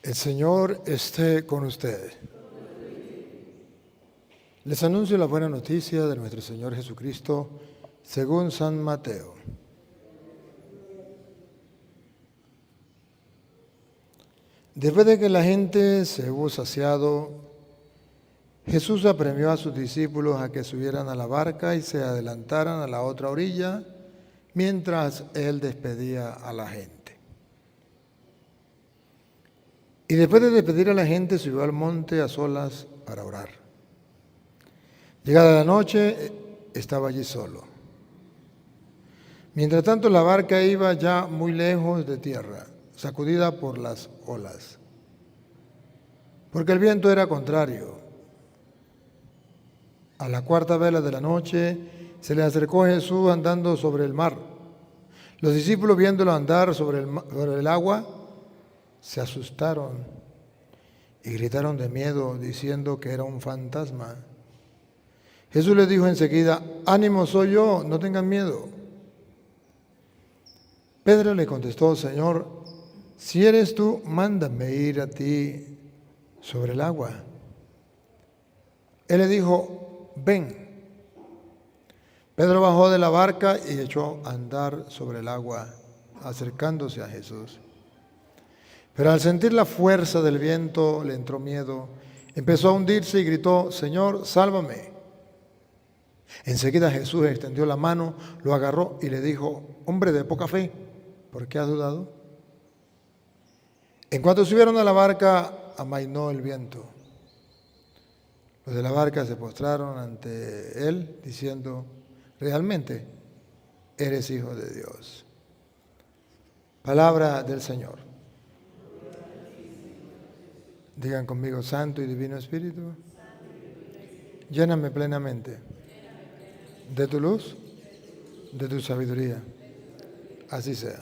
El Señor esté con ustedes. Les anuncio la buena noticia de nuestro Señor Jesucristo según San Mateo. Después de que la gente se hubo saciado, Jesús apremió a sus discípulos a que subieran a la barca y se adelantaran a la otra orilla mientras Él despedía a la gente. Y después de despedir a la gente, subió al monte a solas para orar. Llegada la noche, estaba allí solo. Mientras tanto, la barca iba ya muy lejos de tierra, sacudida por las olas, porque el viento era contrario. A la cuarta vela de la noche se le acercó Jesús andando sobre el mar. Los discípulos, viéndolo andar sobre el agua, se asustaron y gritaron de miedo, diciendo que era un fantasma. Jesús les dijo enseguida: «Ánimo, soy yo, no tengan miedo». Pedro le contestó: «Señor, si eres tú, mándame ir a ti sobre el agua». Él le dijo: «Ven». Pedro bajó de la barca y echó a andar sobre el agua, acercándose a Jesús. Pero al sentir la fuerza del viento le entró miedo, empezó a hundirse y gritó: «Señor, sálvame». Enseguida Jesús extendió la mano, lo agarró y le dijo: «Hombre de poca fe, ¿por qué has dudado?». En cuanto subieron a la barca, amainó el viento. Los de la barca se postraron ante él, diciendo: «Realmente eres Hijo de Dios». Palabra del Señor. Digan conmigo: Santo y Divino Espíritu, lléname plenamente de tu luz, de tu sabiduría. Así sea.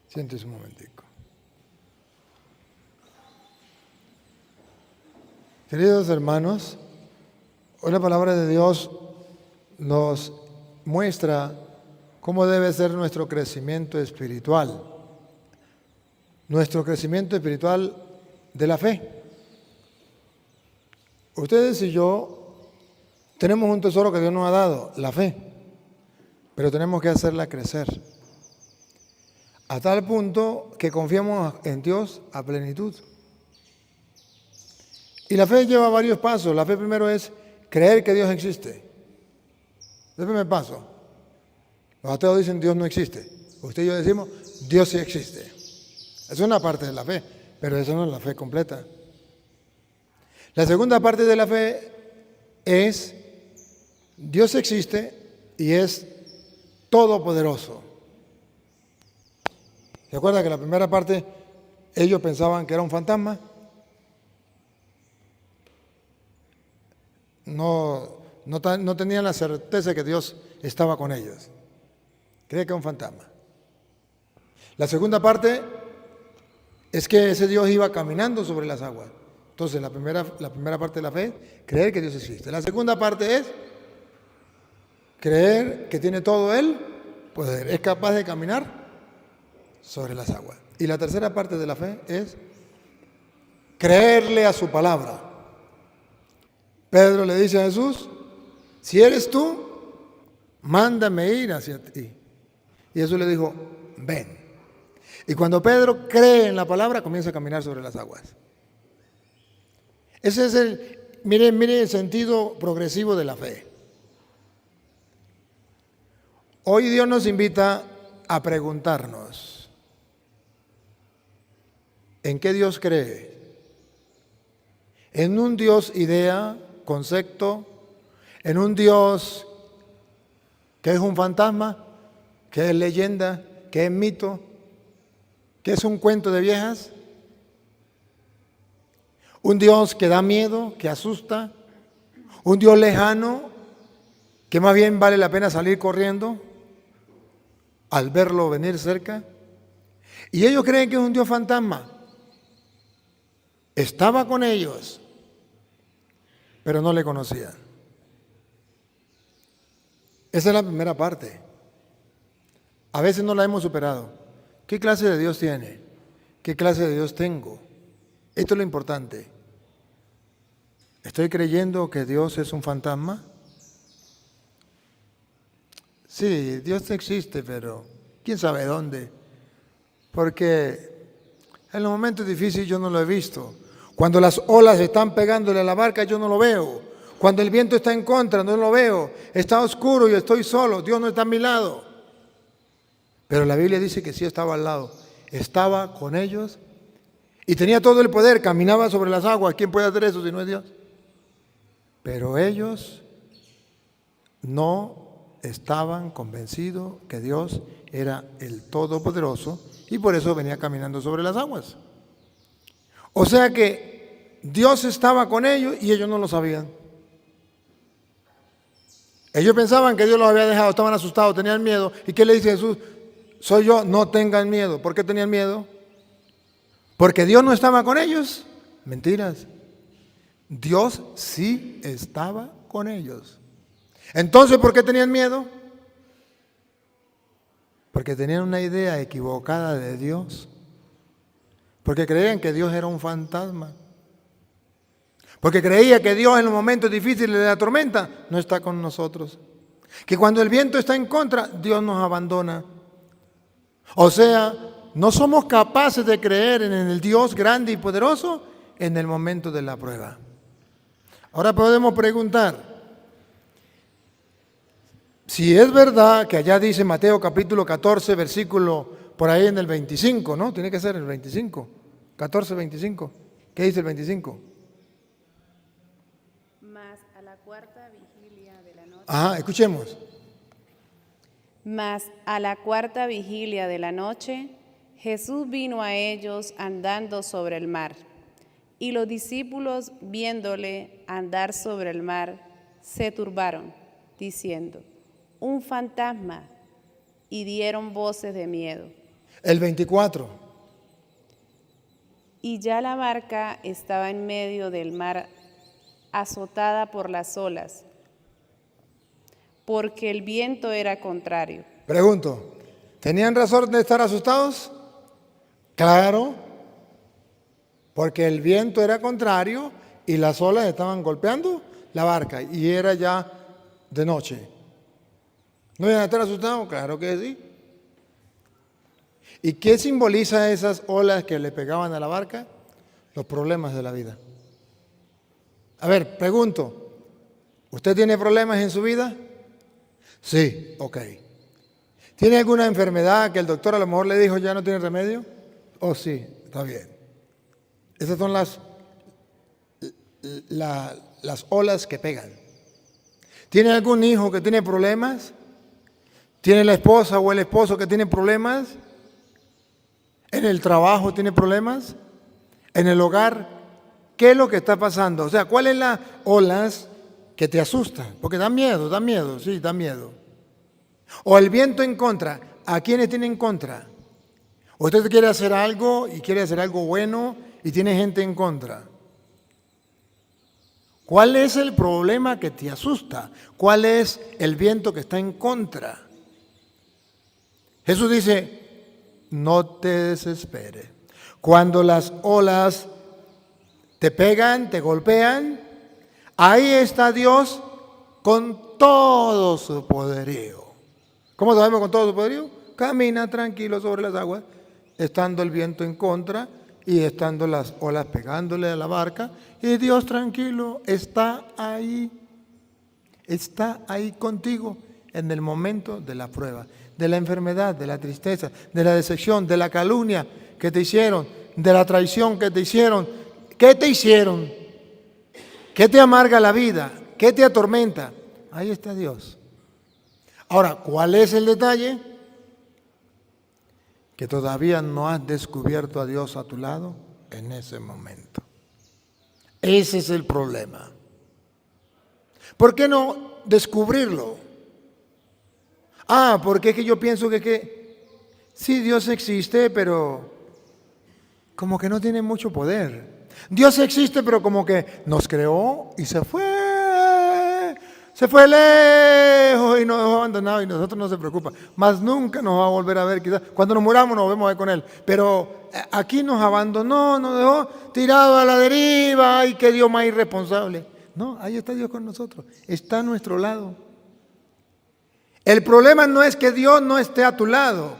Siéntese un momentico. Queridos hermanos, hoy la palabra de Dios nos muestra cómo debe ser nuestro crecimiento espiritual. Nuestro crecimiento espiritual de la fe. Ustedes y yo tenemos un tesoro que Dios nos ha dado, la fe, pero tenemos que hacerla crecer a tal punto que confiemos en Dios a plenitud. Y la fe lleva varios pasos. La fe primero es creer que Dios existe. Es el primer paso. Los ateos dicen Dios no existe. Usted y yo decimos Dios sí existe. Es una parte de la fe, pero eso no es la fe completa. La segunda parte de la fe es Dios existe y es todopoderoso. ¿Se acuerda que la primera parte ellos pensaban que era un fantasma? No tenían la certeza de que Dios estaba con ellos. Creían que era un fantasma. La segunda parte es que ese Dios iba caminando sobre las aguas. Entonces, la primera parte de la fe, creer que Dios existe. La segunda parte es creer que tiene todo el poder, es capaz de caminar sobre las aguas. Y la tercera parte de la fe es creerle a su palabra. Pedro le dice a Jesús: si eres tú, mándame ir hacia ti. Y Jesús le dijo: ven. Y cuando Pedro cree en la palabra, comienza a caminar sobre las aguas. Ese es mire el sentido progresivo de la fe. Hoy Dios nos invita a preguntarnos: ¿en qué Dios cree? ¿En un Dios idea, concepto? ¿En un Dios que es un fantasma, que es leyenda, que es mito, que es un cuento de viejas? ¿Un Dios que da miedo, que asusta? ¿Un Dios lejano, que más bien vale la pena salir corriendo al verlo venir cerca? Y ellos creen que es un Dios fantasma. Estaba con ellos, pero no le conocían. Esa es la primera parte. A veces no la hemos superado. ¿Qué clase de Dios tiene? ¿Qué clase de Dios tengo? Esto es lo importante. ¿Estoy creyendo que Dios es un fantasma? Sí, Dios existe, pero quién sabe dónde. Porque en los momentos difíciles yo no lo he visto. Cuando las olas están pegándole a la barca, yo no lo veo. Cuando el viento está en contra, no lo veo. Está oscuro y estoy solo. Dios no está a mi lado. Pero la Biblia dice que sí estaba al lado. Estaba con ellos y tenía todo el poder. Caminaba sobre las aguas. ¿Quién puede hacer eso si no es Dios? Pero ellos no estaban convencidos que Dios era el Todopoderoso y por eso venía caminando sobre las aguas. O sea que Dios estaba con ellos y ellos no lo sabían. Ellos pensaban que Dios los había dejado, estaban asustados, tenían miedo. ¿Y qué le dice Jesús? Soy yo, no tengan miedo. ¿Por qué tenían miedo? ¿Porque Dios no estaba con ellos? Mentiras. Dios sí estaba con ellos. Entonces, ¿por qué tenían miedo? Porque tenían una idea equivocada de Dios. Porque creían que Dios era un fantasma. Porque creía que Dios en los momentos difíciles de la tormenta no está con nosotros. Que cuando el viento está en contra, Dios nos abandona. O sea, no somos capaces de creer en el Dios grande y poderoso en el momento de la prueba. Ahora podemos preguntar, si es verdad que allá dice Mateo capítulo 14, versículo por ahí en el 25, ¿no? Tiene que ser el 25, 14, 25. ¿Qué dice el 25? Mas a la cuarta vigilia de la noche. Ajá, escuchemos. Mas a la cuarta vigilia de la noche, Jesús vino a ellos andando sobre el mar. Y los discípulos, viéndole andar sobre el mar, se turbaron, diciendo, un fantasma, y dieron voces de miedo. El 24. Y ya la barca estaba en medio del mar, azotada por las olas, porque el viento era contrario. Pregunto, ¿tenían razón de estar asustados? Claro, porque el viento era contrario y las olas estaban golpeando la barca y era ya de noche. ¿No iban a estar asustados? Claro que sí. ¿Y qué simboliza esas olas que le pegaban a la barca? Los problemas de la vida. A ver, pregunto, ¿usted tiene problemas en su vida? Sí, ok. ¿Tiene alguna enfermedad que el doctor a lo mejor le dijo ya no tiene remedio? Oh, sí, está bien. Esas son las olas que pegan. ¿Tiene algún hijo que tiene problemas? ¿Tiene la esposa o el esposo que tiene problemas? ¿En el trabajo tiene problemas? ¿En el hogar? ¿Qué es lo que está pasando? O sea, ¿cuáles son las olas que te asustan? Porque dan miedo, sí, dan miedo. O el viento en contra. ¿A quiénes tiene en contra? Usted quiere hacer algo y quiere hacer algo bueno y tiene gente en contra. ¿Cuál es el problema que te asusta? ¿Cuál es el viento que está en contra? Jesús dice, no te desesperes. Cuando las olas te pegan, te golpean, ahí está Dios con todo su poderío. ¿Cómo sabemos con todo su poderío? Camina tranquilo sobre las aguas, estando el viento en contra y estando las olas pegándole a la barca, y Dios tranquilo está ahí contigo en el momento de la prueba, de la enfermedad, de la tristeza, de la decepción, de la calumnia que te hicieron, de la traición que te hicieron. ¿Qué te hicieron? ¿Qué te amarga la vida? ¿Qué te atormenta? Ahí está Dios. Ahora, ¿cuál es el detalle? Que todavía no has descubierto a Dios a tu lado en ese momento. Ese es el problema. ¿Por qué no descubrirlo? Porque es que yo pienso que sí, Dios existe, pero como que no tiene mucho poder. Dios existe, pero como que nos creó y se fue. se fue lejos y nos dejó abandonados y nosotros no se preocupa. Más nunca nos va a volver a ver, quizás. Cuando nos muramos nos vemos a ver con Él. Pero aquí nos abandonó, nos dejó tirado a la deriva. ¡Ay, qué Dios más irresponsable! No, ahí está Dios con nosotros. Está a nuestro lado. El problema no es que Dios no esté a tu lado.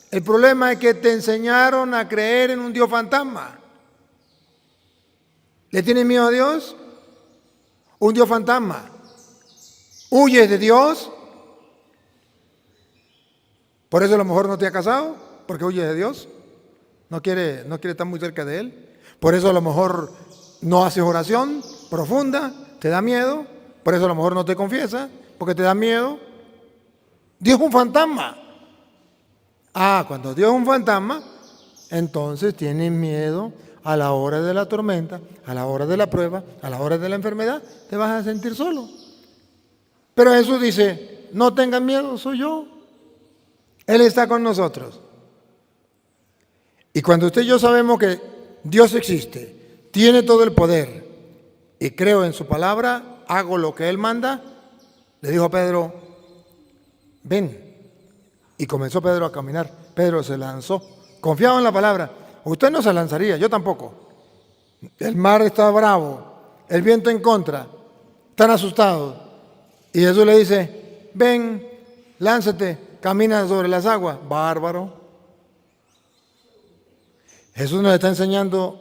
El problema es que te enseñaron a creer en un Dios fantasma. ¿Le tienes miedo a Dios? Un Dios fantasma. ¿Huyes de Dios? Por eso a lo mejor no te has casado, porque huyes de Dios. No quiere estar muy cerca de Él. Por eso a lo mejor no haces oración profunda, te da miedo. Por eso a lo mejor no te confiesas, porque te da miedo. Dios es un fantasma. Cuando Dios es un fantasma, entonces tienes miedo a la hora de la tormenta, a la hora de la prueba, a la hora de la enfermedad, te vas a sentir solo. Pero Jesús dice, no tengan miedo, soy yo. Él está con nosotros. Y cuando usted y yo sabemos que Dios existe, tiene todo el poder y creo en su palabra, hago lo que Él manda, le dijo a Pedro, ven. Y comenzó Pedro a caminar. Pedro se lanzó, confiado en la palabra. Usted no se lanzaría, yo tampoco. El mar está bravo, el viento en contra, están asustados. Y Jesús le dice, ven, lánzate, camina sobre las aguas. Bárbaro. Jesús nos está enseñando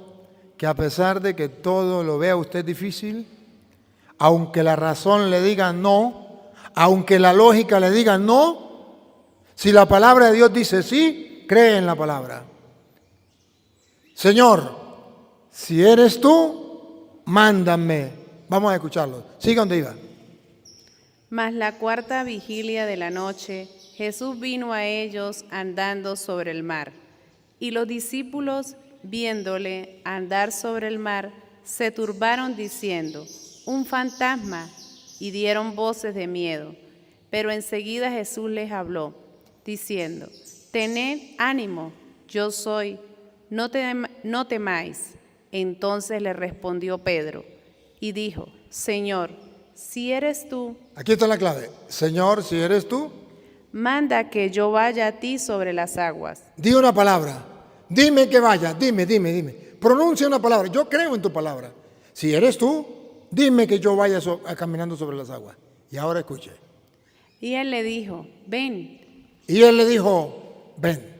que a pesar de que todo lo vea usted difícil, aunque la razón le diga no, aunque la lógica le diga no, si la palabra de Dios dice sí, cree en la palabra. Señor, si eres tú, mándame. Vamos a escucharlo. Siga donde iba. Mas la cuarta vigilia de la noche, Jesús vino a ellos andando sobre el mar. Y los discípulos, viéndole andar sobre el mar, se turbaron diciendo, un fantasma, y dieron voces de miedo. Pero enseguida Jesús les habló, diciendo, tened ánimo, yo soy, no temáis. Entonces le respondió Pedro y dijo, Señor, si eres tú. Aquí está la clave. Señor, si eres tú. Manda que yo vaya a ti sobre las aguas. Di una palabra. Dime que vaya. Dime. Pronuncia una palabra. Yo creo en tu palabra. Si eres tú, dime que yo vaya caminando sobre las aguas. Y ahora escuche. Y él le dijo, ven. Y él le dijo, ven.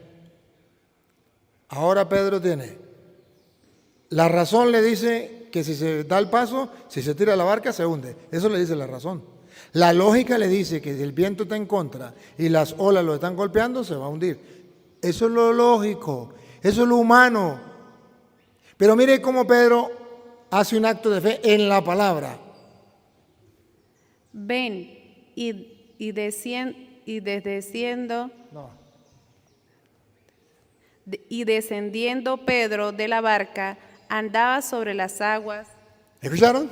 Ahora Pedro tiene. La razón le dice que si se da el paso, si se tira la barca, se hunde. Eso le dice la razón. La lógica le dice que si el viento está en contra y las olas lo están golpeando, se va a hundir. Eso es lo lógico, eso es lo humano. Pero mire cómo Pedro hace un acto de fe en la palabra. Ven y descendiendo Pedro de la barca, andaba sobre las aguas. ¿Escucharon?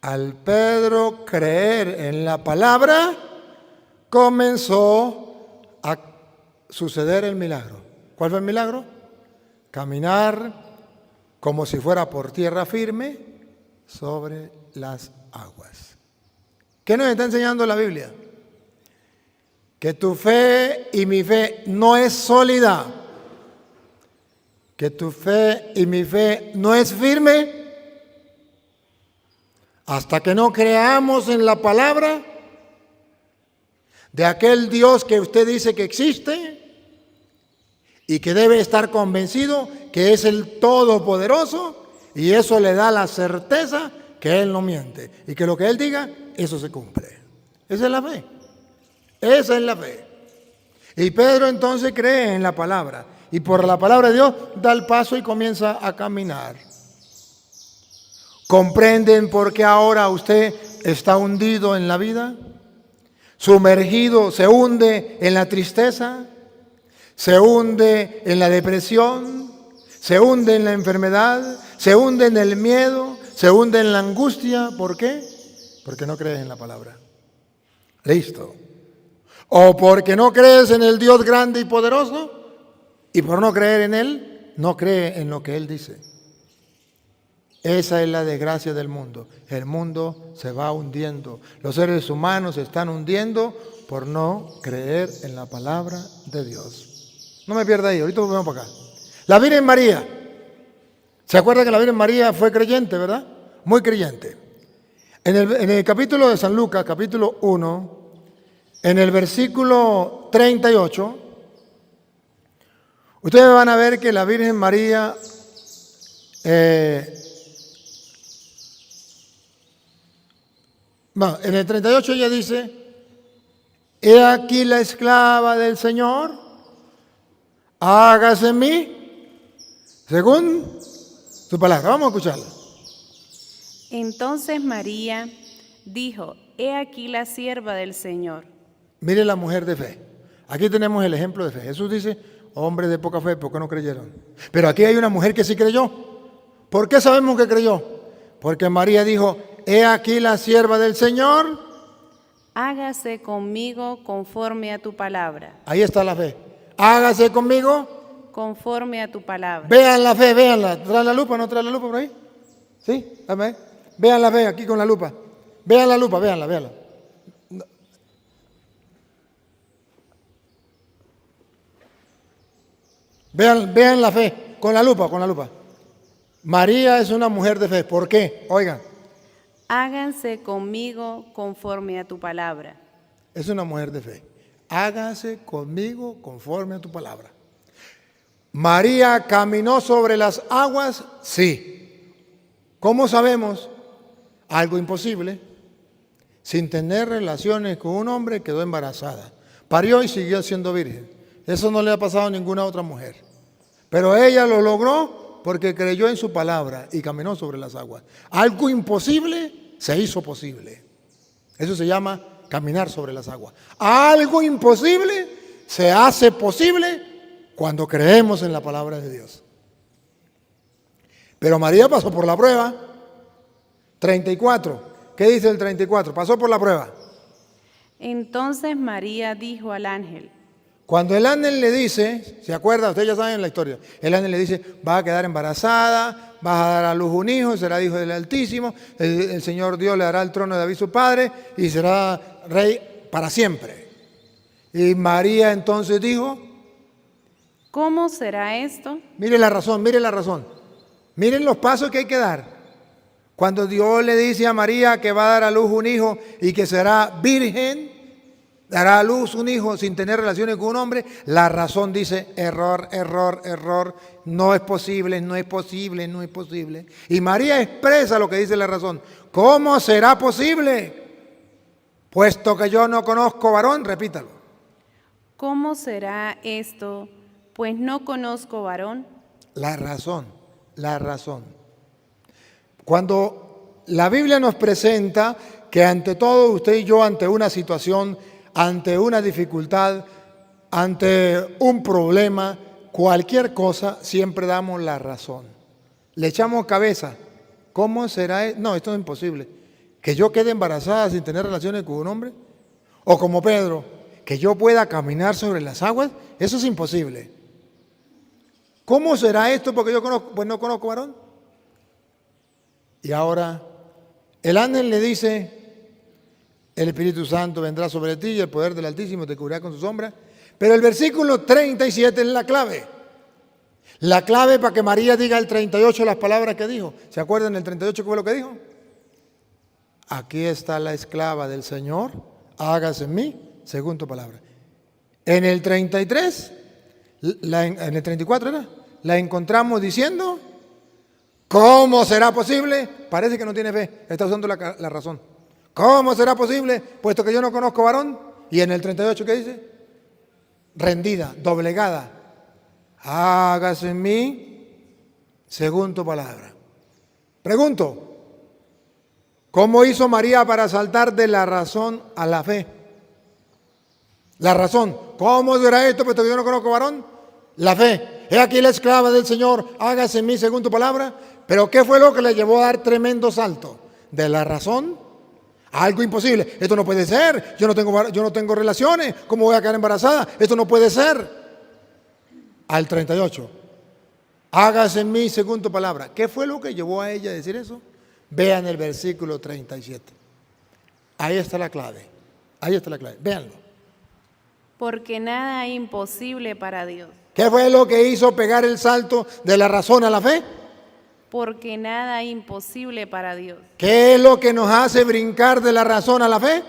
Al Pedro creer en la palabra, comenzó a suceder el milagro. ¿Cuál fue el milagro? Caminar como si fuera por tierra firme sobre las aguas. ¿Qué nos está enseñando la Biblia? Que tu fe y mi fe no es sólida. Que tu fe y mi fe no es firme hasta que no creamos en la palabra de aquel Dios que usted dice que existe y que debe estar convencido que es el Todopoderoso, y eso le da la certeza que Él no miente y que lo que Él diga, eso se cumple. Esa es la fe. Esa es la fe. Y Pedro entonces cree en la palabra y por la palabra de Dios da el paso y comienza a caminar. ¿Comprenden por qué ahora usted está hundido en la vida? Sumergido, se hunde en la tristeza, se hunde en la depresión, se hunde en la enfermedad, se hunde en el miedo, se hunde en la angustia. ¿Por qué? Porque no crees en la palabra. Listo. O porque no crees en el Dios grande y poderoso, y por no creer en Él, no cree en lo que Él dice. Esa es la desgracia del mundo. El mundo se va hundiendo. Los seres humanos se están hundiendo por no creer en la palabra de Dios. No me pierda ahí, ahorita volvemos para acá. La Virgen María. ¿Se acuerda que la Virgen María fue creyente, verdad? Muy creyente. En el capítulo de San Lucas, capítulo 1, en el versículo 38, ustedes van a ver que la Virgen María en el 38 ella dice: he aquí la esclava del Señor, hágase en mí según su palabra. Vamos a escucharla. Entonces María dijo: he aquí la sierva del Señor. Mire la mujer de fe. Aquí tenemos el ejemplo de fe. Jesús dice: hombres de poca fe, ¿por qué no creyeron? Pero aquí hay una mujer que sí creyó. ¿Por qué sabemos que creyó? Porque María dijo: he aquí la sierva del Señor, hágase conmigo conforme a tu palabra. Ahí está la fe. Hágase conmigo conforme a tu palabra. Vean la fe, véanla. ¿Trae la lupa? ¿No trae la lupa por ahí? ¿Sí? Dame. Vean la fe aquí con la lupa. Vean la lupa, véanla, véanla. Vean la fe con la lupa, con la lupa. María es una mujer de fe. ¿Por qué? Oigan. Háganse conmigo conforme a tu palabra. Es una mujer de fe. Hágase conmigo conforme a tu palabra. María caminó sobre las aguas, sí. ¿Cómo sabemos? Algo imposible. Sin tener relaciones con un hombre quedó embarazada. Parió y siguió siendo virgen. Eso no le ha pasado a ninguna otra mujer. Pero ella lo logró porque creyó en su palabra y caminó sobre las aguas. Algo imposible se hizo posible. Eso se llama caminar sobre las aguas. Algo imposible se hace posible cuando creemos en la palabra de Dios. Pero María pasó por la prueba. 34. ¿Qué dice el 34? Pasó por la prueba. Entonces María dijo al ángel: cuando el ángel le dice, ¿se acuerda? Ustedes ya saben la historia. El ángel le dice: vas a quedar embarazada, vas a dar a luz un hijo, será hijo del Altísimo, el Señor Dios le dará el trono de David su padre y será rey para siempre. Y María entonces dijo: ¿cómo será esto? Mire la razón, mire la razón. Miren los pasos que hay que dar. Cuando Dios le dice a María que va a dar a luz un hijo y que será virgen, dará a luz un hijo sin tener relaciones con un hombre, la razón dice: error, error, error, no es posible, no es posible, no es posible. Y María expresa lo que dice la razón. ¿Cómo será posible? Puesto que yo no conozco varón, repítalo. ¿Cómo será esto? Pues no conozco varón. La razón, la razón. Cuando la Biblia nos presenta que ante todo usted y yo, ante una situación, ante una dificultad, ante un problema, cualquier cosa, siempre damos la razón. Le echamos cabeza. ¿Cómo será? No, esto es imposible. ¿Que yo quede embarazada sin tener relaciones con un hombre? O como Pedro, que yo pueda caminar sobre las aguas, eso es imposible. ¿Cómo será esto? Porque yo pues no conozco varón. Y ahora el ángel le dice: el Espíritu Santo vendrá sobre ti y el poder del Altísimo te cubrirá con su sombra. Pero el versículo 37 es la clave. La clave para que María diga el 38 las palabras que dijo. ¿Se acuerdan el 38 qué fue lo que dijo? Aquí está la esclava del Señor, hágase en mí según tu palabra. En el 33, en el 34 era, la encontramos diciendo: ¿cómo será posible? Parece que no tiene fe, está usando la razón. ¿Cómo será posible? Puesto que yo no conozco varón. Y en el 38, ¿qué dice? Rendida, doblegada. Hágase en mí según tu palabra. Pregunto, ¿cómo hizo María para saltar de la razón a la fe? La razón. ¿Cómo será esto? Puesto que yo no conozco varón. La fe. He aquí la esclava del Señor, hágase en mí según tu palabra. Pero ¿qué fue lo que le llevó a dar tremendo salto? De la razón a algo imposible. Esto no puede ser. Yo no tengo relaciones. ¿Cómo voy a quedar embarazada? Esto no puede ser. Al 38. hágase en mí según tu palabra. ¿Qué fue lo que llevó a ella a decir eso? Vean el versículo 37. Ahí está la clave. Ahí está la clave. Véanlo. Porque nada es imposible para Dios. ¿Qué fue lo que hizo pegar el salto de la razón a la fe? Porque nada es imposible para Dios. ¿Qué es lo que nos hace brincar de la razón a la fe?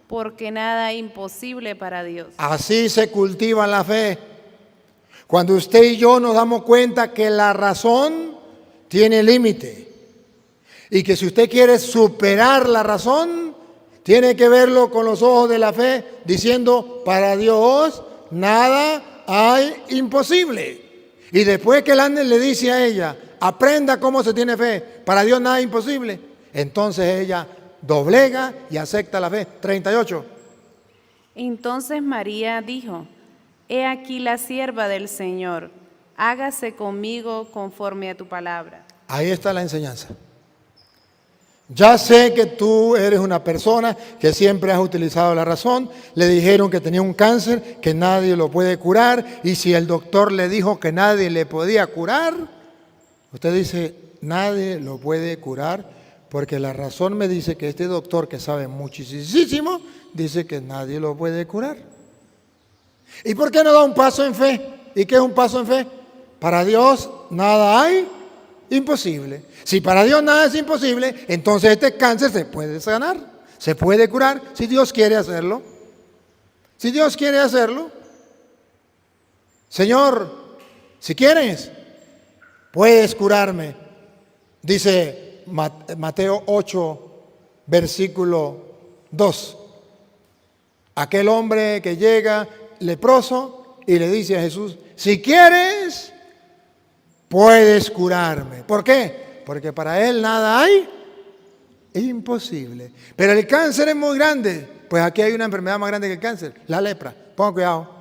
Porque nada es imposible para Dios. Así se cultiva la fe. Cuando usted y yo nos damos cuenta que la razón tiene límite y que si usted quiere superar la razón, tiene que verlo con los ojos de la fe, diciendo, para Dios nada hay imposible. Y después que el ángel le dice a ella, aprenda cómo se tiene fe, para Dios nada es imposible, entonces ella doblega y acepta la fe. 38. Entonces María dijo, he aquí la sierva del Señor, hágase conmigo conforme a tu palabra. Ahí está la enseñanza. Ya sé que tú eres una persona que siempre has utilizado la razón. Le dijeron que tenía un cáncer, que nadie lo puede curar. Y si el doctor le dijo que nadie le podía curar, usted dice, nadie lo puede curar, porque la razón me dice que este doctor que sabe muchísimo, dice que nadie lo puede curar. ¿Y por qué no da un paso en fe? ¿Y qué es un paso en fe? Para Dios nada hay imposible. Si para Dios nada es imposible, entonces este cáncer se puede sanar, se puede curar, si Dios quiere hacerlo. Si Dios quiere hacerlo. Señor, si quieres, puedes curarme. Dice Mateo 8, versículo 2. Aquel hombre que llega leproso y le dice a Jesús, si quieres, puedes curarme. ¿Por qué? Porque para él nada hay imposible. Pero el cáncer es muy grande. Pues aquí hay una enfermedad más grande que el cáncer, la lepra. Pongan cuidado.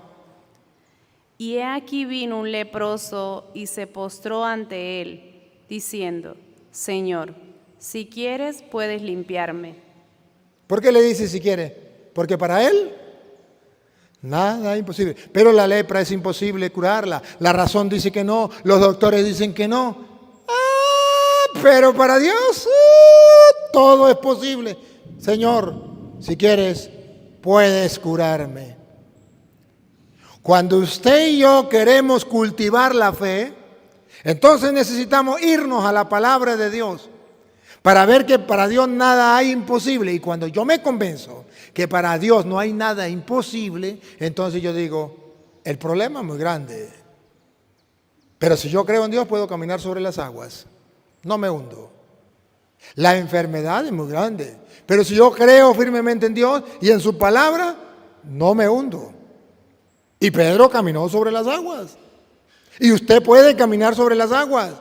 Y he aquí vino un leproso y se postró ante él, diciendo, Señor, si quieres puedes limpiarme. ¿Por qué le dice si quiere? Porque para él nada es imposible. Pero la lepra es imposible curarla. La razón dice que no, los doctores dicen que no. Pero para Dios todo es posible. Señor, si quieres, puedes curarme. Cuando usted y yo queremos cultivar la fe, entonces necesitamos irnos a la palabra de Dios para ver que para Dios nada hay imposible. Y cuando yo me convenzo que para Dios no hay nada imposible, entonces yo digo, el problema es muy grande. Pero si yo creo en Dios, puedo caminar sobre las aguas. No me hundo. La enfermedad es muy grande. Pero si yo creo firmemente en Dios y en su palabra, no me hundo. Y Pedro caminó sobre las aguas. Y usted puede caminar sobre las aguas.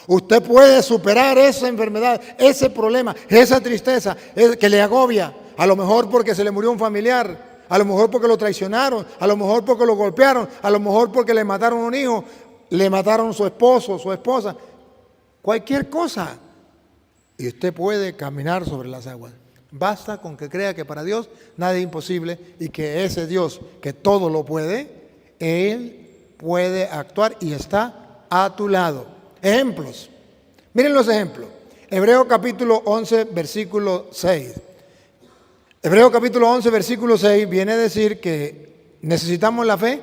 Usted puede superar esa enfermedad, ese problema, esa tristeza que le agobia. A lo mejor porque se le murió un familiar, a lo mejor porque lo traicionaron, a lo mejor porque lo golpearon, a lo mejor porque le mataron un hijo, le mataron su esposo, su esposa. Cualquier cosa. Y usted puede caminar sobre las aguas. Basta con que crea que para Dios nada es imposible y que ese Dios que todo lo puede, Él puede actuar y está a tu lado. Ejemplos. Miren los ejemplos. Hebreos capítulo 11, versículo 6. Hebreos capítulo 11, versículo 6 viene a decir que necesitamos la fe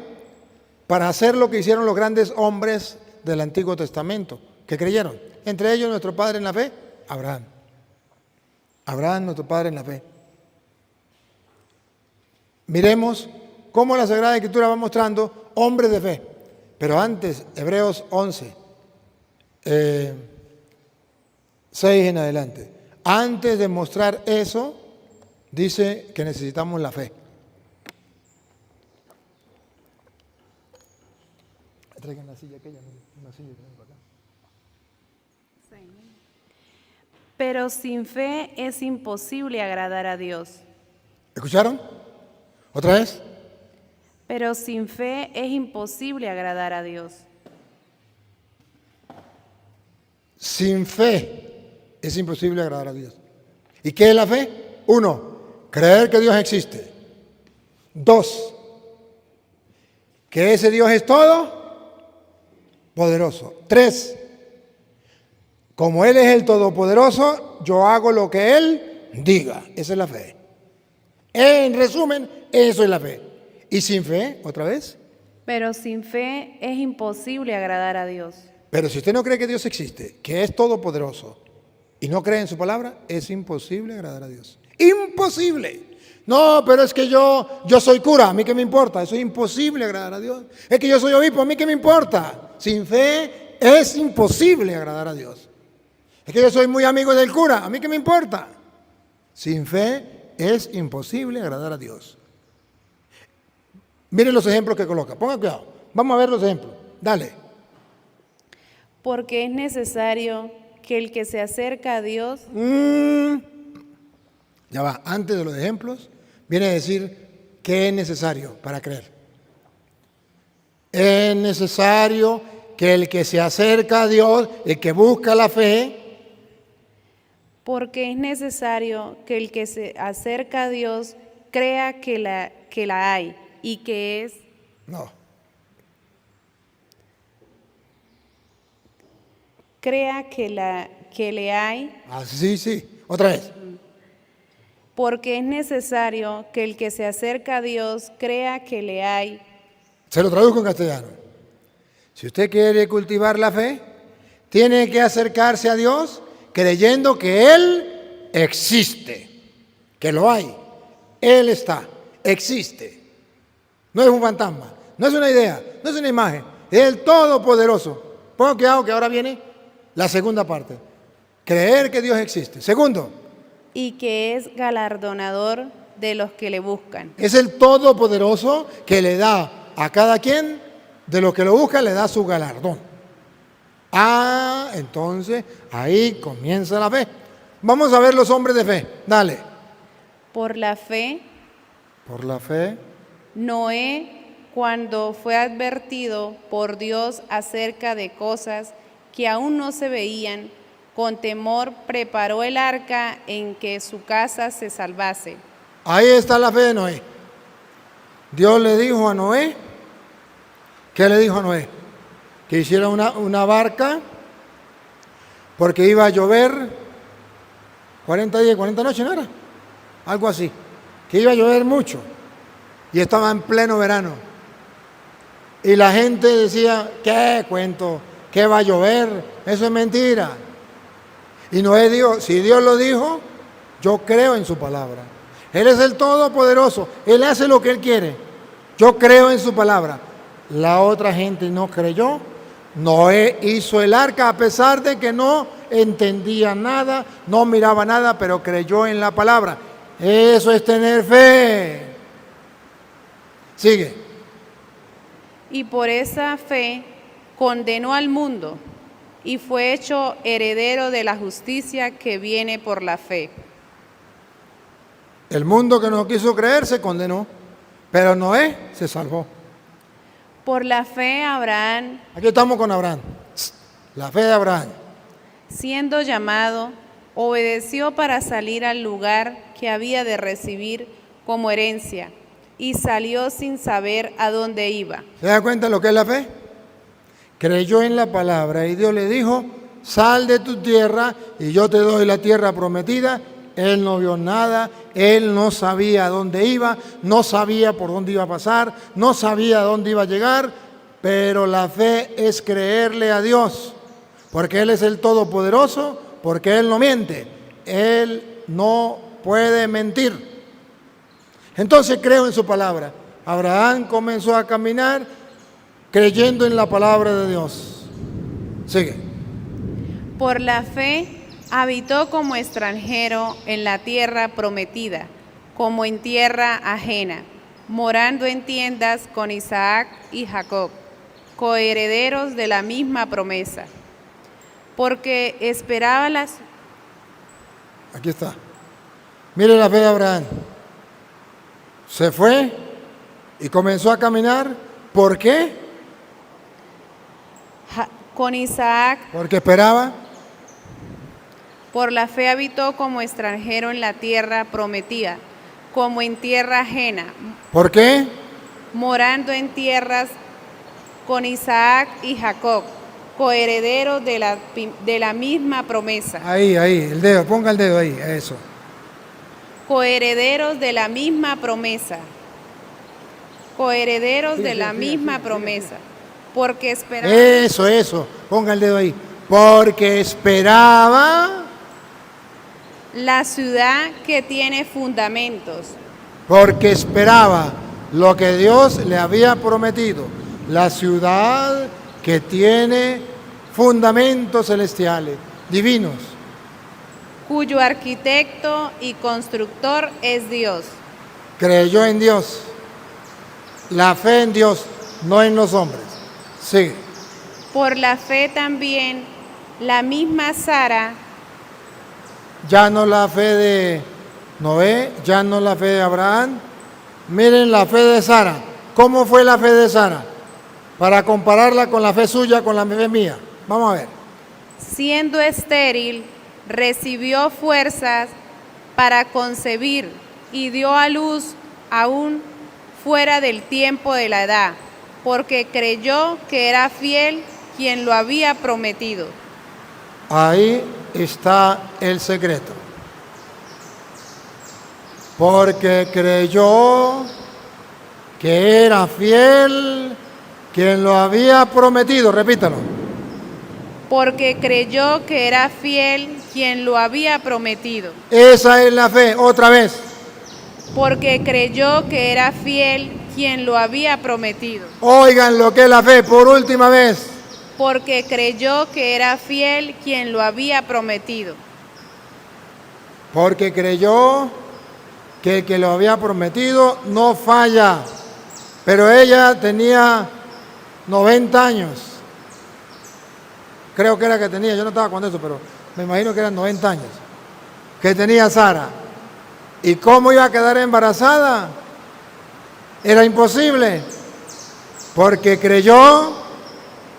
para hacer lo que hicieron los grandes hombres del Antiguo Testamento, que creyeron. Entre ellos nuestro padre en la fe, Abraham. Abraham, nuestro padre en la fe. Miremos cómo la Sagrada Escritura va mostrando hombres de fe. Pero antes, Hebreos 11, 6 en adelante. Antes de mostrar eso, dice que necesitamos la fe. Traigan la silla aquella, una silla que tengo acá. Pero sin fe es imposible agradar a Dios. ¿Escucharon? ¿Otra vez? Pero sin fe es imposible agradar a Dios. Sin fe es imposible agradar a Dios. ¿Y qué es la fe? 1, creer que Dios existe. 2, que ese Dios es todo poderoso. 3, como Él es el todopoderoso, yo hago lo que Él diga. Esa es la fe. En resumen, eso es la fe. Y sin fe, otra vez. Pero sin fe es imposible agradar a Dios. Pero si usted no cree que Dios existe, que es todopoderoso, y no cree en su palabra, es imposible agradar a Dios. Imposible. No, pero es que yo soy cura, a mí qué me importa. Eso es imposible agradar a Dios. Es que yo soy obispo, a mí qué me importa. Sin fe es imposible agradar a Dios. Es que yo soy muy amigo del cura, a mí qué me importa. Sin fe es imposible agradar a Dios. Miren los ejemplos que coloca. Pongan cuidado. Vamos a ver los ejemplos. Dale. Porque es necesario que el que se acerca a Dios, Ya va. Antes de los ejemplos, viene a decir qué es necesario para creer. Es necesario que el que se acerca a Dios, el que busca la fe, porque es necesario que el que se acerca a Dios crea que la hay y que es, no. crea que le hay, Sí. Otra vez. porque es necesario que el que se acerca a Dios crea que le hay. Se lo traduzco en castellano. Si usted quiere cultivar la fe, tiene que acercarse a Dios creyendo que Él existe, que lo hay. Él está, existe. No es un fantasma, no es una idea, no es una imagen, es el Todopoderoso. Pongan cuidado que ahora viene la segunda parte. Creer que Dios existe. Segundo, Y que es galardonador de los que le buscan. es el Todopoderoso que le da a cada quien, de los que lo buscan, le da su galardón. Entonces ahí comienza la fe. Vamos a ver los hombres de fe. Dale. Por la fe, Por la fe. Noé, cuando fue advertido por Dios acerca de cosas que aún no se veían, con temor preparó el arca en que su casa se salvase. Ahí está la fe de Noé. Dios le dijo a Noé, ¿qué le dijo a Noé? Que hiciera una barca porque iba a llover 40 días, 40 noches, ¿no era? Algo así. Que iba a llover mucho y estaba en pleno verano. Y la gente decía, ¿qué cuento? ¿Qué va a llover? Eso es mentira. Y Noé dijo, si Dios lo dijo, yo creo en su palabra. Él es el Todopoderoso, Él hace lo que Él quiere. Yo creo en su palabra. La otra gente no creyó. Noé hizo el arca a pesar de que no entendía nada, no miraba nada, pero creyó en la palabra. Eso es tener fe. Sigue. Y por esa fe condenó al mundo y fue hecho heredero de la justicia que viene por la fe. El mundo que no quiso creer se condenó, pero Noé se salvó. Por la fe Abraham, Aquí estamos con Abraham. La fe de Abraham. siendo llamado, obedeció para salir al lugar que había de recibir como herencia y salió sin saber a dónde iba. ¿Se da cuenta de lo que es la fe? Creyó en la palabra y Dios le dijo, sal de tu tierra y yo te doy la tierra prometida. Él no vio nada, él no sabía a dónde iba, no sabía por dónde iba a pasar, no sabía a dónde iba a llegar, pero la fe es creerle a Dios, porque Él es el Todopoderoso, porque Él no miente, Él no puede mentir. Entonces creo en su palabra. Abraham comenzó a caminar creyendo en la palabra de Dios. Sigue. Por la fe habitó como extranjero en la tierra prometida, como en tierra ajena, morando en tiendas con Isaac y Jacob, coherederos de la misma promesa, porque esperaba las... Aquí está. Mire la fe de Abraham. Se fue y comenzó a caminar. ¿Por qué? Con Isaac. Porque esperaba. Por la fe habitó como extranjero en la tierra prometida, como en tierra ajena. ¿Por qué? Morando en tierras con Isaac y Jacob, coherederos de la misma promesa. Ahí, el dedo, ponga el dedo ahí, eso. Coherederos de la misma promesa. Coherederos de la misma promesa. Porque esperaba. Eso, ponga el dedo ahí. Porque esperaba. La ciudad que tiene fundamentos. Porque esperaba lo que Dios le había prometido. La ciudad que tiene fundamentos celestiales, divinos. Cuyo arquitecto y constructor es Dios. Creyó en Dios. La fe en Dios, no en los hombres. Sigue. Por la fe también, la misma Sara. Ya no la fe de Noé, ya no la fe de Abraham. Miren la fe de Sara. ¿Cómo fue la fe de Sara? Para compararla con la fe suya, con la fe mía. Vamos a ver. Siendo estéril, recibió fuerzas para concebir y dio a luz aún fuera del tiempo de la edad, porque creyó que era fiel quien lo había prometido. Ahí está el secreto. Porque creyó que era fiel quien lo había prometido. Repítalo. Porque creyó que era fiel quien lo había prometido. Esa es la fe, otra vez. Porque creyó que era fiel quien lo había prometido. Oigan lo que es la fe, por última vez. Porque creyó que era fiel quien lo había prometido. Porque creyó que el que lo había prometido no falla. Pero ella tenía 90 años. Creo que era que tenía, yo no estaba con eso, pero me imagino que eran 90 años. Que tenía Sara. ¿Y cómo iba a quedar embarazada? Era imposible. Porque creyó.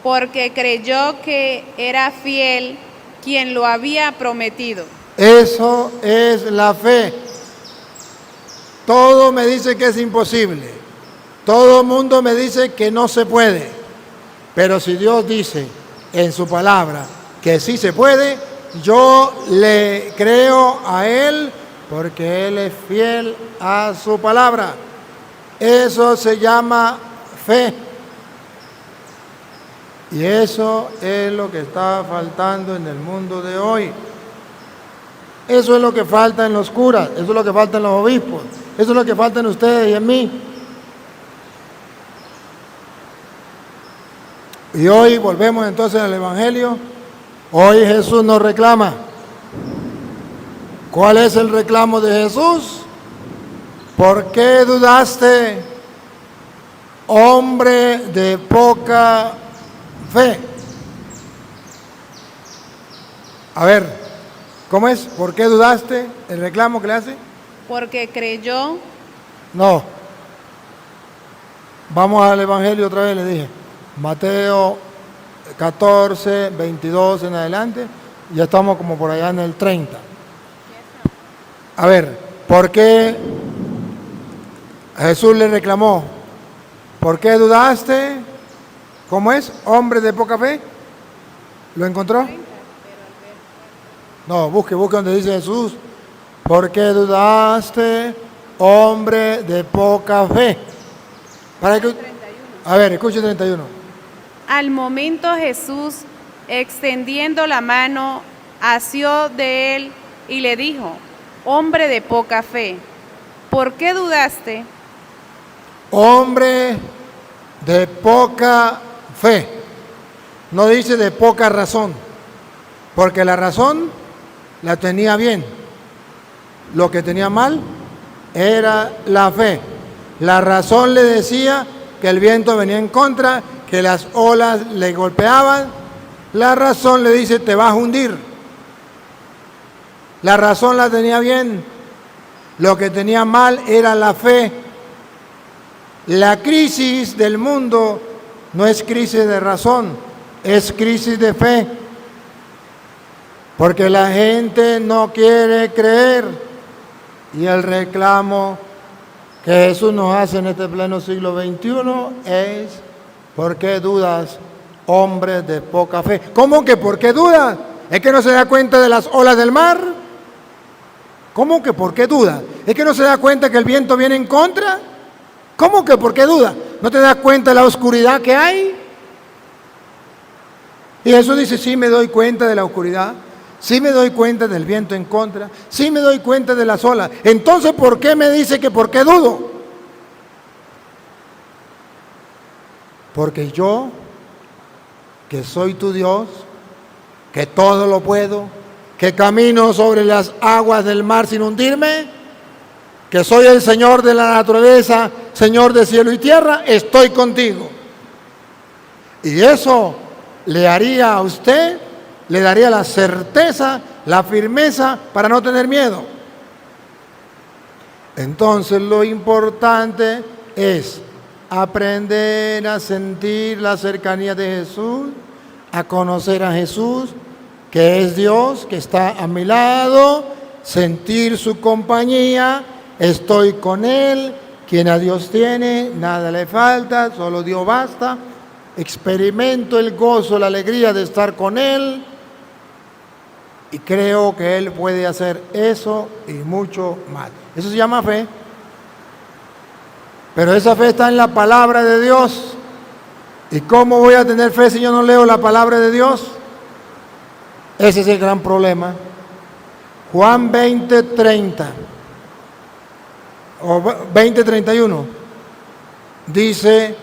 Porque creyó que era fiel quien lo había prometido. Eso es la fe. Todo me dice que es imposible. Todo el mundo me dice que no se puede. Pero si Dios dice en su palabra que sí se puede, yo le creo a Él porque Él es fiel a su palabra. Eso se llama fe. Y eso es lo que está faltando en el mundo de hoy. Eso es lo que falta en los curas, eso es lo que falta en los obispos, eso es lo que falta en ustedes y en mí. Y hoy volvemos entonces al Evangelio. Hoy Jesús nos reclama. ¿Cuál es el reclamo de Jesús? ¿Por qué dudaste, hombre de poca fe? A ver, ¿cómo es? ¿Por qué dudaste? ¿El reclamo que le hace? Porque creyó. No. Vamos al Evangelio otra vez, le dije. Mateo 14, 22 en adelante. Ya estamos como por allá en el 30. A ver, ¿por qué Jesús le reclamó? ¿Por qué dudaste? ¿Cómo es? ¿Hombre de poca fe? ¿Lo encontró? No, busque donde dice Jesús. ¿Por qué dudaste, hombre de poca fe? Para que, a ver, escuche 31. Al momento Jesús, extendiendo la mano, asió de él y le dijo: hombre de poca fe, ¿por qué dudaste? Hombre de poca fe. No dice de poca razón, porque la razón la tenía bien. Lo que tenía mal era la fe. La razón le decía que el viento venía en contra, que las olas le golpeaban. La razón le dice: te vas a hundir. La razón la tenía bien. Lo que tenía mal era la fe. La crisis del mundo no es crisis de razón, es crisis de fe. Porque la gente no quiere creer. Y el reclamo que Jesús nos hace en este pleno siglo XXI es: ¿por qué dudas, hombres de poca fe. ¿Cómo que por qué duda? ¿Es que no se da cuenta de las olas del mar? ¿Cómo que por qué duda? ¿Es que no se da cuenta que el viento viene en contra? ¿Cómo que por qué duda? ¿No te das cuenta de la oscuridad que hay? Y Jesús dice, sí me doy cuenta de la oscuridad, sí me doy cuenta del viento en contra, sí me doy cuenta de las olas. Entonces, ¿por qué me dice que por qué dudo? Porque yo, que soy tu Dios, que todo lo puedo, que camino sobre las aguas del mar sin hundirme, que soy el Señor de la naturaleza, Señor de cielo y tierra, estoy contigo. Y eso le haría a usted, le daría la certeza, la firmeza para no tener miedo. Entonces lo importante es aprender a sentir la cercanía de Jesús, a conocer a Jesús, que es Dios, que está a mi lado, sentir su compañía, estoy con Él, quien a Dios tiene, nada le falta, solo Dios basta. Experimento el gozo, la alegría de estar con Él y creo que Él puede hacer eso y mucho más. Eso se llama fe. Pero esa fe está en la palabra de Dios. ¿Y cómo voy a tener fe si yo no leo la palabra de Dios? Ese es el gran problema. Juan 20:30 o 20:31 dice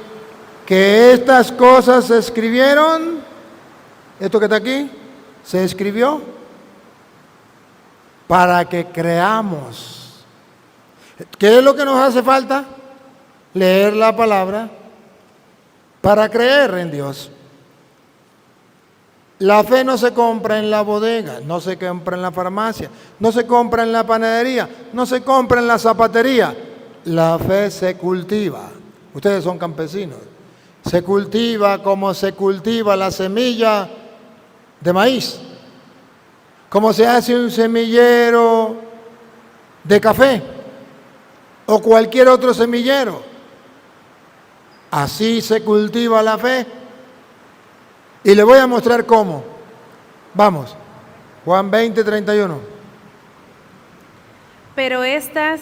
que estas cosas se escribieron, esto que está aquí, se escribió para que creamos. ¿Qué es lo que nos hace falta? Leer la palabra para creer en Dios. La fe no se compra en la bodega, no se compra en la farmacia, no se compra en la panadería, no se compra en la zapatería. La fe se cultiva. Ustedes son campesinos. Se cultiva como se cultiva la semilla de maíz, como se hace un semillero de café o cualquier otro semillero. Así se cultiva la fe. Y le voy a mostrar cómo. Vamos, Juan 20:31. Pero estas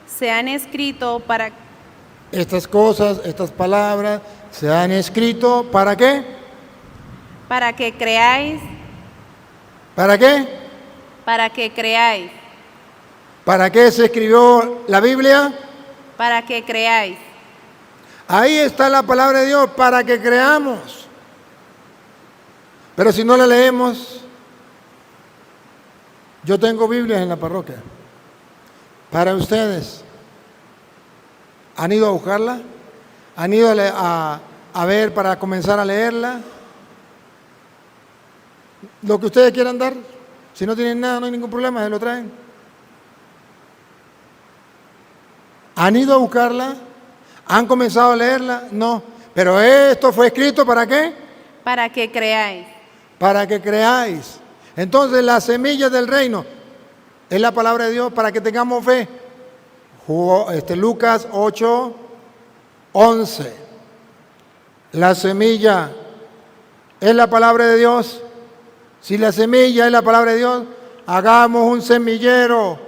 se han escrito para... Estas cosas, estas palabras, se han escrito, ¿para qué? Para que creáis. ¿Para qué? Para que creáis. ¿Para qué se escribió la Biblia? Para que creáis. Ahí está la palabra de Dios, para que creamos. Pero si no la leemos, yo tengo Biblias en la parroquia. Para ustedes, ¿han ido a buscarla? ¿Han ido a ver para comenzar a leerla? Lo que ustedes quieran dar. Si no tienen nada, no hay ningún problema, se lo traen. ¿Han ido a buscarla? ¿Han comenzado a leerla? No. Pero esto fue escrito ¿para qué? Para que creáis. Para que creáis. Entonces la semilla del reino es la palabra de Dios para que tengamos fe. Lucas 8:11. La semilla es la palabra de Dios. Si la semilla es la palabra de Dios, hagamos un semillero,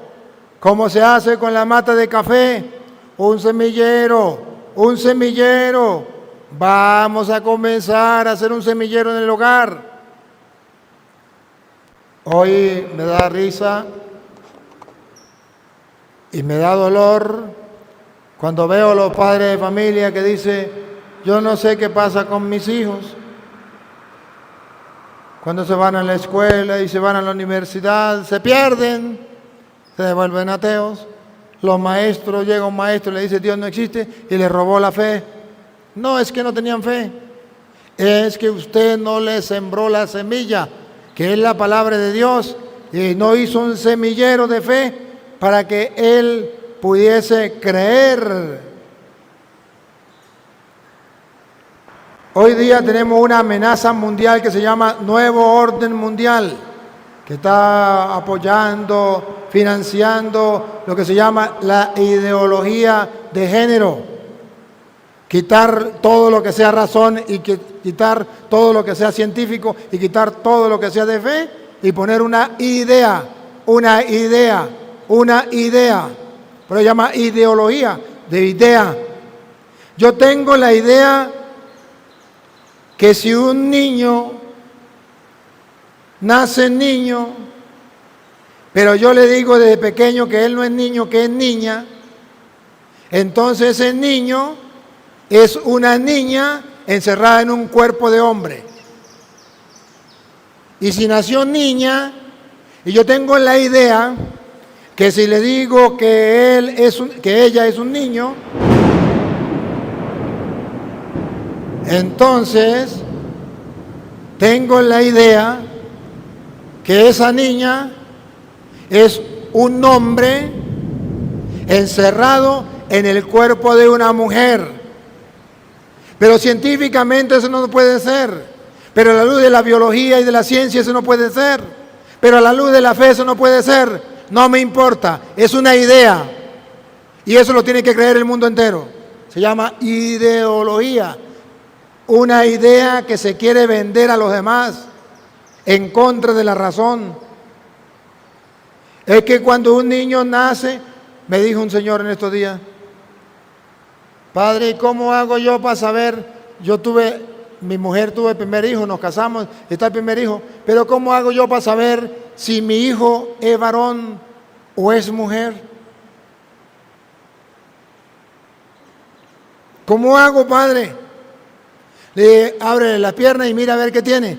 como se hace con la mata de café. Un semillero. Vamos a comenzar a hacer un semillero en el hogar. Hoy me da risa y me da dolor cuando veo a los padres de familia que dicen, yo no sé qué pasa con mis hijos. Cuando se van a la escuela y se van a la universidad, se pierden, se devuelven ateos. Los maestros, llega un maestro y le dice, Dios no existe, y le robó la fe. No, es que no tenían fe. Es que usted no le sembró la semilla, que es la palabra de Dios, y no hizo un semillero de fe para que él pudiese creer. Hoy día tenemos una amenaza mundial que se llama Nuevo Orden Mundial, que está apoyando, financiando lo que se llama la ideología de género. Quitar todo lo que sea razón y que quitar todo lo que sea científico y quitar todo lo que sea de fe y poner una idea. Pero se llama ideología, de idea. Yo tengo la idea que si un niño nace niño, pero yo le digo desde pequeño que él no es niño, que es niña, entonces ese niño es una niña encerrada en un cuerpo de hombre. Y si nació niña, y yo tengo la idea que si le digo que ella es un niño, entonces tengo la idea que esa niña es un hombre encerrado en el cuerpo de una mujer. Pero científicamente eso no puede ser. Pero a la luz de la biología y de la ciencia eso no puede ser. Pero a la luz de la fe eso no puede ser. No me importa, es una idea. Y eso lo tiene que creer el mundo entero. Se llama ideología. Una idea que se quiere vender a los demás en contra de la razón. Es que cuando un niño nace, me dijo un señor en estos días, padre, ¿cómo hago yo para saber? Mi mujer tuvo el primer hijo, nos casamos, está el primer hijo, pero ¿cómo hago yo para saber si mi hijo es varón o es mujer? ¿Cómo hago, padre? Le abre las piernas y mira a ver qué tiene.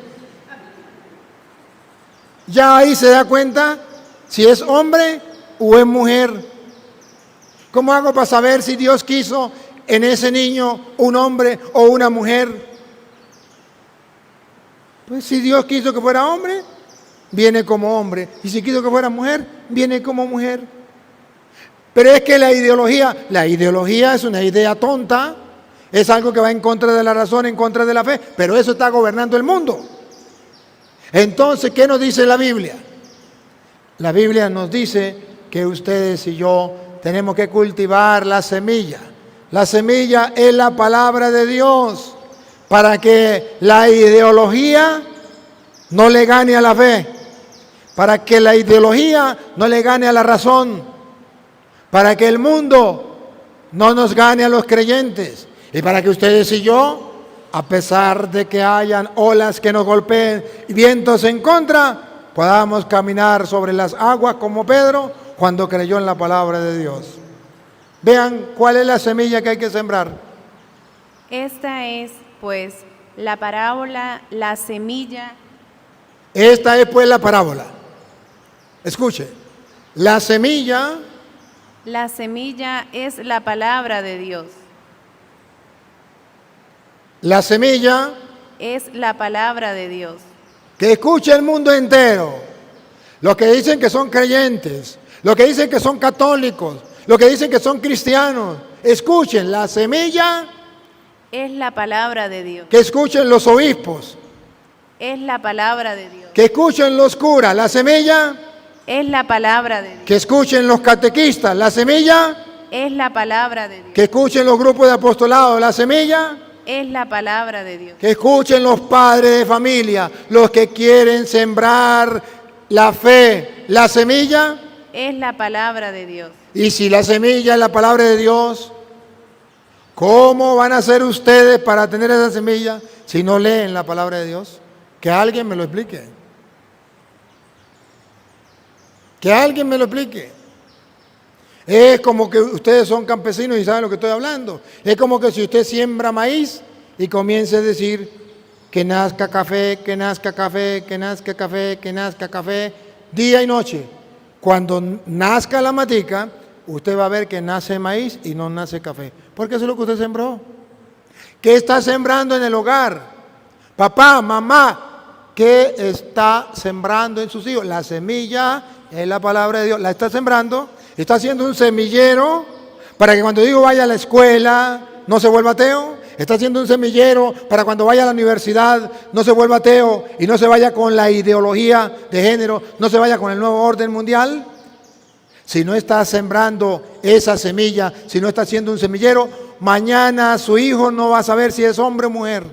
Ya ahí se da cuenta si es hombre o es mujer. ¿Cómo hago para saber si Dios quiso en ese niño un hombre o una mujer? Pues si Dios quiso que fuera hombre, viene como hombre. Y si quiso que fuera mujer, viene como mujer. Pero es que la ideología es una idea tonta, es algo que va en contra de la razón, en contra de la fe, pero eso está gobernando el mundo. Entonces, ¿qué nos dice la Biblia? La Biblia nos dice que ustedes y yo tenemos que cultivar la semilla. La semilla es la palabra de Dios para que la ideología no le gane a la fe, para que la ideología no le gane a la razón, para que el mundo no nos gane a los creyentes y para que ustedes y yo, a pesar de que hayan olas que nos golpeen y vientos en contra, podamos caminar sobre las aguas como Pedro cuando creyó en la palabra de Dios. Vean cuál es la semilla que hay que sembrar. Esta es, pues, la parábola, la semilla. Esta es, pues, la parábola. Escuche, la semilla. La semilla es la palabra de Dios. La semilla es la palabra de Dios. Que escuche el mundo entero. Los que dicen que son creyentes, los que dicen que son católicos, los que dicen que son cristianos, escuchen, la semilla es la palabra de Dios. Que escuchen los obispos. Es la palabra de Dios. Que escuchen los curas, la semilla es la palabra de Dios. Que escuchen los catequistas, la semilla es la palabra de Dios. Que escuchen los grupos de apostolado, la semilla es la palabra de Dios. Que escuchen los padres de familia, los que quieren sembrar la fe, la semilla es la palabra de Dios. Y si la semilla es la palabra de Dios, ¿cómo van a hacer ustedes para tener esa semilla si no leen la palabra de Dios? Que alguien me lo explique. Que alguien me lo explique. Es como que ustedes son campesinos y saben lo que estoy hablando. Es como que si usted siembra maíz y comience a decir que nazca café, que nazca café, que nazca café, que nazca café, día y noche. Cuando nazca la matica, usted va a ver que nace maíz y no nace café. Porque eso es lo que usted sembró. ¿Qué está sembrando en el hogar? Papá, mamá, ¿qué está sembrando en sus hijos? La semilla es la palabra de Dios. La está sembrando. Está haciendo un semillero para que cuando digo vaya a la escuela no se vuelva ateo. Está haciendo un semillero para cuando vaya a la universidad no se vuelva ateo y no se vaya con la ideología de género, no se vaya con el nuevo orden mundial. Si no está sembrando esa semilla, si no está haciendo un semillero, mañana su hijo no va a saber si es hombre o mujer.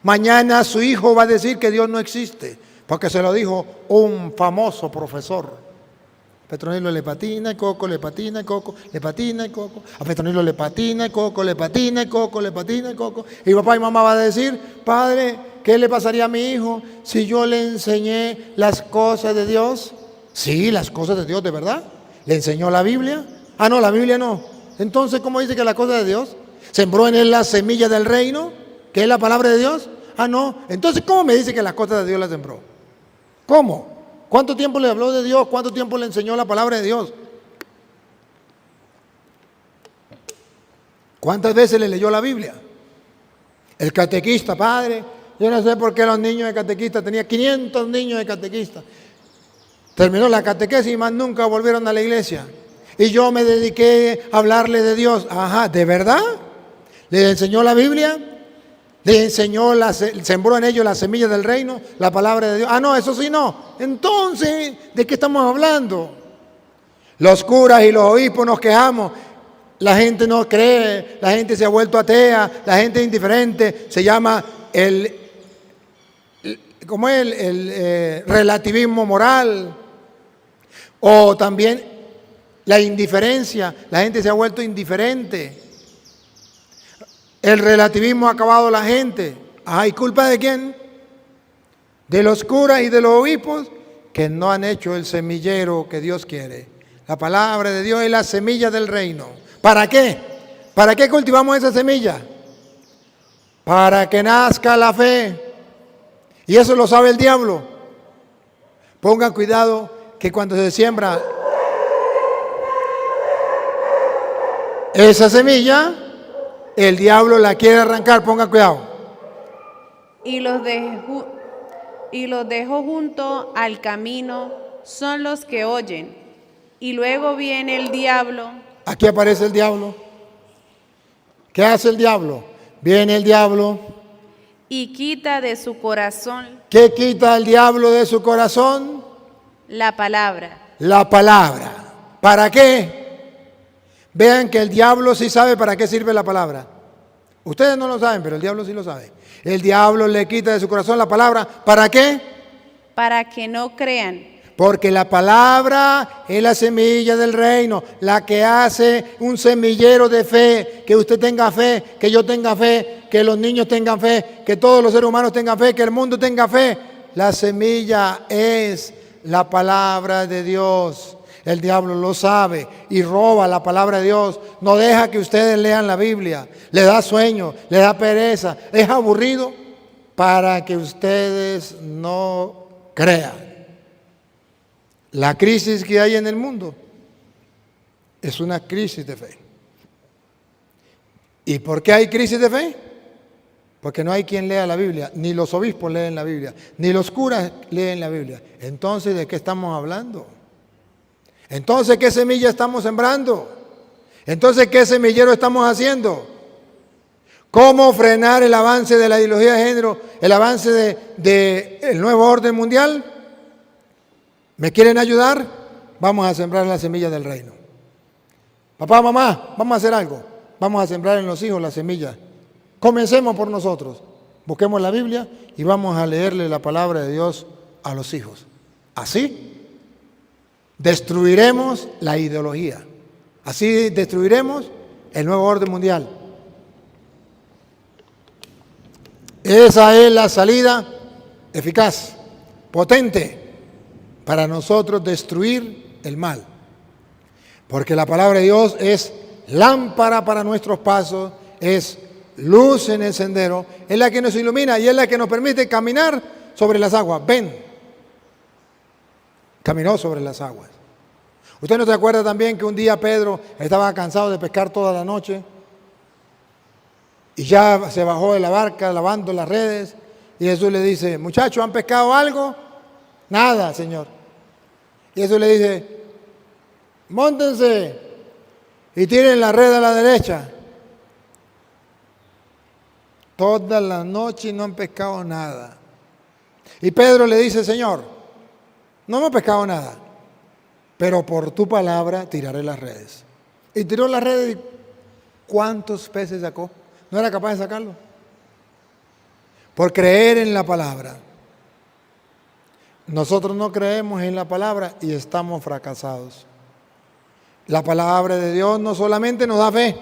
Mañana su hijo va a decir que Dios no existe, porque se lo dijo un famoso profesor. Petronilo le patina, Coco le patina, Coco le patina, Coco. A Petronilo le patina, Coco le patina, Coco le patina, Coco. Y papá y mamá va a decir, padre, ¿qué le pasaría a mi hijo si yo le enseñé las cosas de Dios? Sí, las cosas de Dios, ¿de verdad? ¿Le enseñó la Biblia? Ah, no, la Biblia no. Entonces, ¿cómo dice que las cosas de Dios? ¿Sembró en él la semilla del reino, que es la palabra de Dios? Ah, no. Entonces, ¿cómo me dice que las cosas de Dios las sembró? ¿Cómo? ¿Cuánto tiempo le habló de Dios? ¿Cuánto tiempo le enseñó la palabra de Dios? ¿Cuántas veces le leyó la Biblia? El catequista, padre, yo no sé por qué los niños de catequista, tenía 500 niños de catequista. Terminó la catequesis y más nunca volvieron a la iglesia. Y yo me dediqué a hablarle de Dios. Ajá, ¿de verdad? ¿Le enseñó la Biblia? ¿Le enseñó, sembró en ellos la semilla del reino, la palabra de Dios? Ah, no, eso sí no. Entonces, ¿de qué estamos hablando? Los curas y los obispos nos quejamos. La gente no cree, la gente se ha vuelto atea, la gente es indiferente. Se llama el relativismo moral. O también la indiferencia. La gente se ha vuelto indiferente. El relativismo ha acabado la gente. ¿Hay culpa de quién? De los curas y de los obispos que no han hecho el semillero que Dios quiere. La palabra de Dios es la semilla del reino. ¿Para qué? ¿Para qué cultivamos esa semilla? Para que nazca la fe. Y eso lo sabe el diablo. Pongan cuidado que cuando se siembra esa semilla, el diablo la quiere arrancar, ponga cuidado. Y los dejó junto al camino, son los que oyen. Y luego viene el diablo. Aquí aparece el diablo. ¿Qué hace el diablo? Viene el diablo. Y quita de su corazón. ¿Qué quita el diablo de su corazón? La palabra. La palabra. ¿Para qué? Vean que el diablo sí sabe para qué sirve la palabra. Ustedes no lo saben, pero el diablo sí lo sabe. El diablo le quita de su corazón la palabra. ¿Para qué? Para que no crean. Porque la palabra es la semilla del reino, la que hace un semillero de fe, que usted tenga fe, que yo tenga fe, que los niños tengan fe, que todos los seres humanos tengan fe, que el mundo tenga fe. La semilla es la palabra de Dios. El diablo lo sabe y roba la palabra de Dios. No deja que ustedes lean la Biblia. Le da sueño, le da pereza, es aburrido para que ustedes no crean. La crisis que hay en el mundo es una crisis de fe. ¿Y por qué hay crisis de fe? Porque no hay quien lea la Biblia, ni los obispos leen la Biblia, ni los curas leen la Biblia. Entonces, ¿de qué estamos hablando? Entonces, ¿qué semilla estamos sembrando? Entonces, ¿qué semillero estamos haciendo? ¿Cómo frenar el avance de la ideología de género, el avance del nuevo orden mundial? ¿Me quieren ayudar? Vamos a sembrar la semilla del reino. Papá, mamá, vamos a hacer algo. Vamos a sembrar en los hijos la semilla. Comencemos por nosotros. Busquemos la Biblia y vamos a leerle la palabra de Dios a los hijos. Así destruiremos la ideología. Así destruiremos el nuevo orden mundial. Esa es la salida eficaz, potente, para nosotros destruir el mal. Porque la palabra de Dios es lámpara para nuestros pasos, es luz en el sendero, es la que nos ilumina y es la que nos permite caminar sobre las aguas. Ven, caminó sobre las aguas. ¿Usted no se acuerda también que un día Pedro estaba cansado de pescar toda la noche y ya se bajó de la barca lavando las redes y Jesús le dice, muchachos, ¿han pescado algo? Nada, Señor. Y Jesús le dice, móntense y tiren la red a la derecha. Toda la noche no han pescado nada. Y Pedro le dice, Señor, no hemos pescado nada, pero por tu palabra tiraré las redes. Y tiró las redes y ¿cuántos peces sacó? ¿No era capaz de sacarlo? por creer en la palabra. Nosotros no creemos en la palabra y estamos fracasados. La palabra de Dios no solamente nos da fe,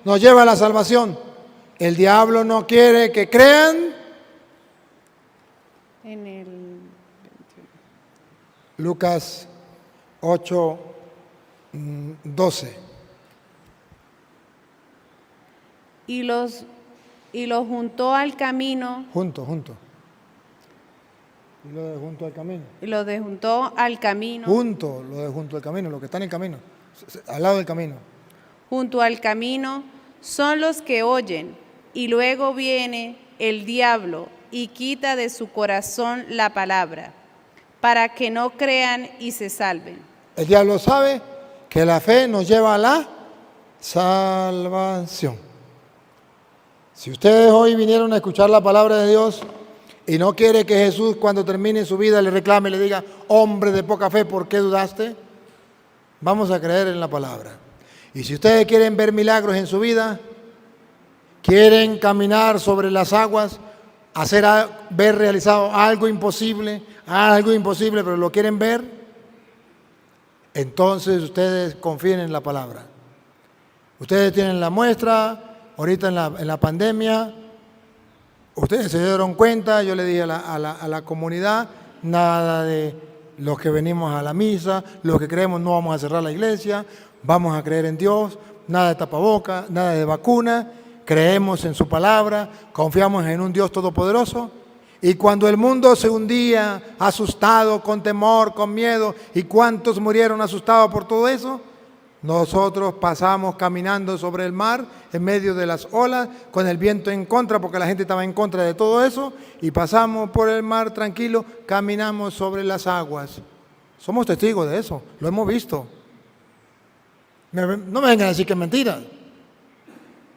nos lleva a la salvación. El diablo no quiere que crean. En el 21. Lucas 8, 12. Y los juntó al camino. Junto. Y lo de junto al camino. Y lo juntó al camino. Junto, lo de junto al camino, lo que está en el camino, al lado del camino. Junto al camino son los que oyen, y luego viene el diablo y quita de su corazón la palabra, para que no crean y se salven. El diablo sabe que la fe nos lleva a la salvación. Si ustedes hoy vinieron a escuchar la palabra de Dios y no quiere que Jesús cuando termine su vida le reclame y le diga, hombre de poca fe, ¿por qué dudaste? Vamos a creer en la palabra. Y si ustedes quieren ver milagros en su vida, quieren caminar sobre las aguas, ver realizado algo imposible, pero lo quieren ver, entonces ustedes confíen en la palabra. Ustedes tienen la muestra, ahorita en la pandemia, ustedes se dieron cuenta, yo le dije a la comunidad, nada de los que venimos a la misa, los que creemos no vamos a cerrar la iglesia, vamos a creer en Dios, nada de tapaboca, nada de vacuna, creemos en su palabra, confiamos en un Dios todopoderoso. Y cuando el mundo se hundía asustado, con temor, con miedo, y cuántos murieron asustados por todo eso, nosotros pasamos caminando sobre el mar en medio de las olas, con el viento en contra, porque la gente estaba en contra de todo eso, y pasamos por el mar tranquilo, caminamos sobre las aguas. Somos testigos de eso, lo hemos visto. No me vengan a decir que es mentira.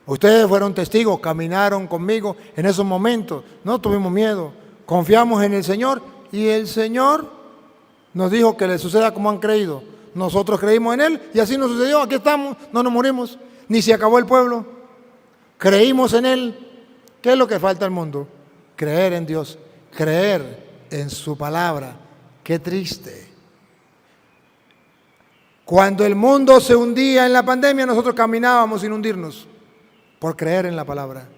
Ustedes fueron testigos, caminaron conmigo en esos momentos, no tuvimos miedo, confiamos en el Señor y el Señor nos dijo que le suceda como han creído. Nosotros creímos en Él y así nos sucedió, aquí estamos, no nos morimos, ni se acabó el pueblo. Creímos en Él. ¿Qué es lo que falta al mundo? Creer en Dios, creer en su palabra. Qué triste. Cuando el mundo se hundía en la pandemia, nosotros caminábamos sin hundirnos por creer en la palabra.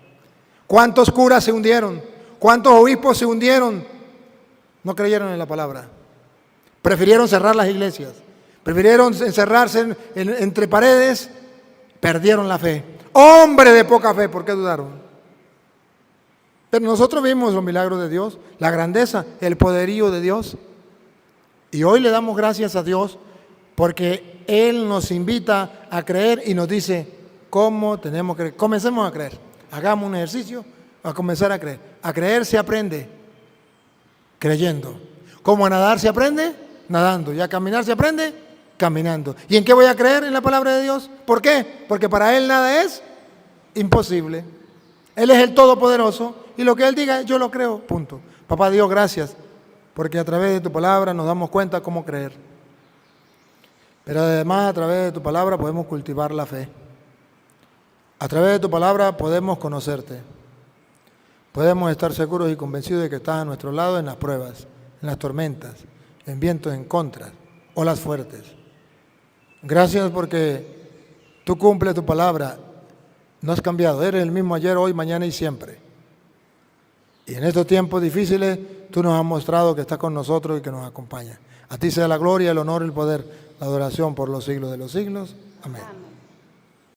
¿Cuántos curas se hundieron? ¿Cuántos obispos se hundieron? No creyeron en la palabra. Prefirieron cerrar las iglesias. Prefirieron encerrarse entre paredes. Perdieron la fe. Hombre de poca fe, ¿por qué dudaron? Pero nosotros vimos los milagros de Dios, la grandeza, el poderío de Dios. Y hoy le damos gracias a Dios porque Él nos invita a creer y nos dice cómo tenemos que creer. Comencemos a creer. Hagamos un ejercicio a comenzar a creer. A creer se aprende creyendo. ¿Cómo a nadar se aprende? Nadando. Y a caminar se aprende caminando. ¿Y en qué voy a creer? En la palabra de Dios. ¿Por qué? Porque para Él nada es imposible. Él es el Todopoderoso y lo que Él diga yo lo creo. Punto. Papá Dios, gracias porque a través de tu palabra nos damos cuenta cómo creer. Pero además a través de tu palabra podemos cultivar la fe. A través de tu palabra podemos conocerte. Podemos estar seguros y convencidos de que estás a nuestro lado en las pruebas, en las tormentas, en vientos en contra, olas fuertes. Gracias porque tú cumples tu palabra. No has cambiado. Eres el mismo ayer, hoy, mañana y siempre. Y en estos tiempos difíciles tú nos has mostrado que estás con nosotros y que nos acompañas. A ti sea la gloria, el honor, el poder, la adoración por los siglos de los siglos. Amén.